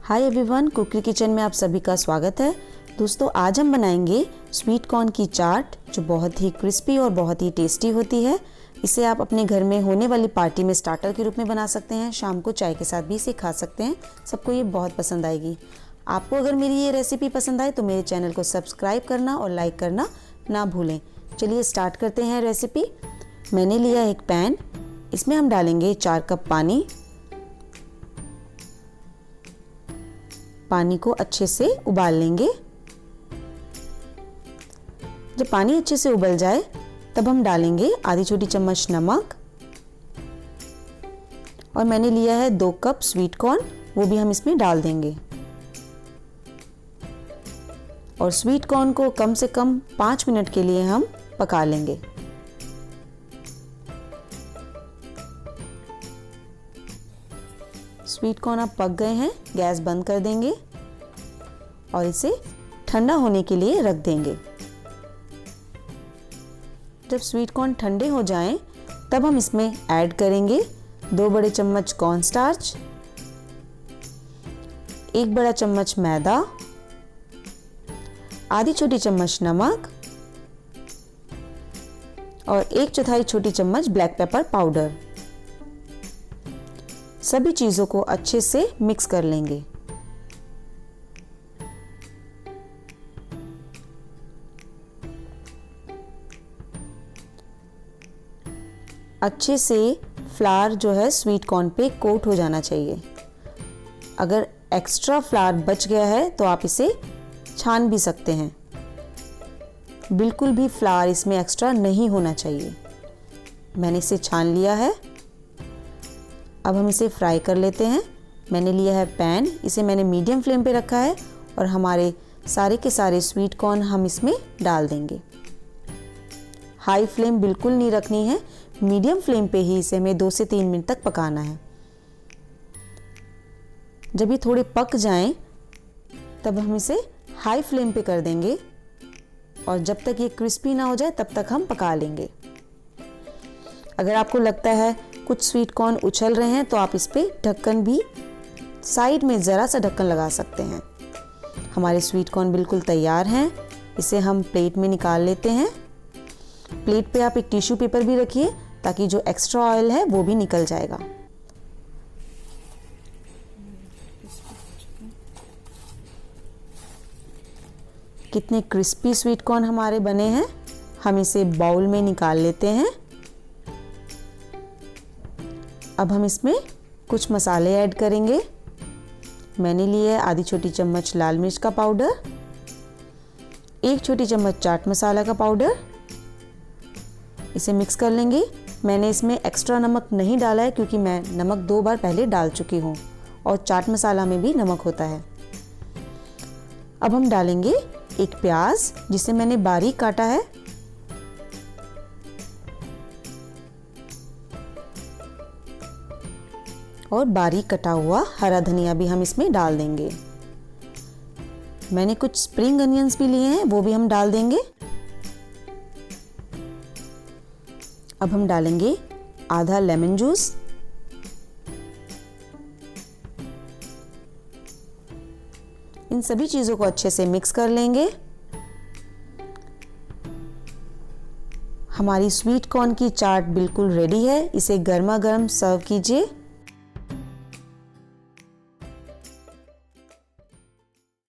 Hi everyone, कुकरी kitchen में आप सभी का स्वागत है। दोस्तों, आज हम बनाएंगे स्वीट कॉर्न की चाट जो बहुत ही क्रिस्पी और बहुत ही टेस्टी होती है। इसे आप अपने घर में होने वाली पार्टी में स्टार्टर के रूप में बना सकते हैं। शाम को चाय के साथ भी इसे खा सकते हैं। सबको ये बहुत पसंद आएगी। आपको अगर मेरी ये रेसिपी पसंद आए तो मेरे चैनल को सब्सक्राइब करना और लाइक करना ना भूलें। चलिए स्टार्ट करते हैं रेसिपी। मैंने लिया एक पैन, इसमें हम डालेंगे 4 कप पानी। पानी को अच्छे से उबाल लेंगे। जब पानी अच्छे से उबल जाए तब हम डालेंगे आधी छोटी चम्मच नमक और मैंने लिया है 2 कप स्वीट कॉर्न, वो भी हम इसमें डाल देंगे। और स्वीट कॉर्न को कम से कम 5 मिनट के लिए हम पका लेंगे। स्वीट कॉर्न अब पक गए हैं, गैस बंद कर देंगे और इसे ठंडा होने के लिए रख देंगे। जब स्वीट कॉर्न ठंडे हो जाएं, तब हम इसमें ऐड करेंगे 2 बड़े चम्मच कॉर्न स्टार्च, 1 बड़ा चम्मच मैदा, आधी छोटी चम्मच नमक और 1/4 छोटी चम्मच ब्लैक पेपर पाउडर। सभी चीजों को अच्छे से मिक्स कर लेंगे। अच्छे से फ्लावर जो है स्वीट कॉर्न पे कोट हो जाना चाहिए। अगर एक्स्ट्रा फ्लावर बच गया है तो आप इसे छान भी सकते हैं। बिल्कुल भी फ्लावर इसमें एक्स्ट्रा नहीं होना चाहिए। मैंने इसे छान लिया है। अब हम इसे फ्राई कर लेते हैं। मैंने लिया है पैन, इसे मैंने मीडियम फ्लेम पे रखा है और हमारे सारे के सारे स्वीट कॉर्न हम इसमें डाल देंगे। हाई फ्लेम बिल्कुल नहीं रखनी है, मीडियम फ्लेम पे ही इसे हमें 2 से 3 मिनट तक पकाना है। जब ये थोड़े पक जाएं, तब हम इसे हाई फ्लेम पे कर देंगे और जब तक ये क्रिस्पी ना हो जाए तब तक हम पका लेंगे। अगर आपको लगता है कुछ स्वीट कॉर्न उछल रहे हैं तो आप इस पे ढक्कन भी साइड में ज़रा सा ढक्कन लगा सकते हैं। हमारे स्वीट कॉर्न बिल्कुल तैयार हैं। इसे हम प्लेट में निकाल लेते हैं। प्लेट पे आप एक टिश्यू पेपर भी रखिए ताकि जो एक्स्ट्रा ऑयल है वो भी निकल जाएगा। कितने क्रिस्पी स्वीट कॉर्न हमारे बने हैं। हम इसे बाउल में निकाल लेते हैं। अब हम इसमें कुछ मसाले ऐड करेंगे। मैंने लिए है आधी छोटी चम्मच लाल मिर्च का पाउडर, 1 छोटी चम्मच चाट मसाला का पाउडर। इसे मिक्स कर लेंगे। मैंने इसमें एक्स्ट्रा नमक नहीं डाला है क्योंकि मैं नमक 2 बार पहले डाल चुकी हूँ और चाट मसाला में भी नमक होता है। अब हम डालेंगे एक प्याज जिसे मैंने बारीक काटा है और बारीक कटा हुआ हरा धनिया भी हम इसमें डाल देंगे। मैंने कुछ स्प्रिंग अनियंस भी लिए हैं, वो भी हम डाल देंगे। अब हम डालेंगे आधा लेमन जूस, इन सभी चीजों को अच्छे से मिक्स कर लेंगे। हमारी स्वीट कॉर्न की चाट बिल्कुल रेडी है। इसे गर्मा गर्म सर्व कीजिए।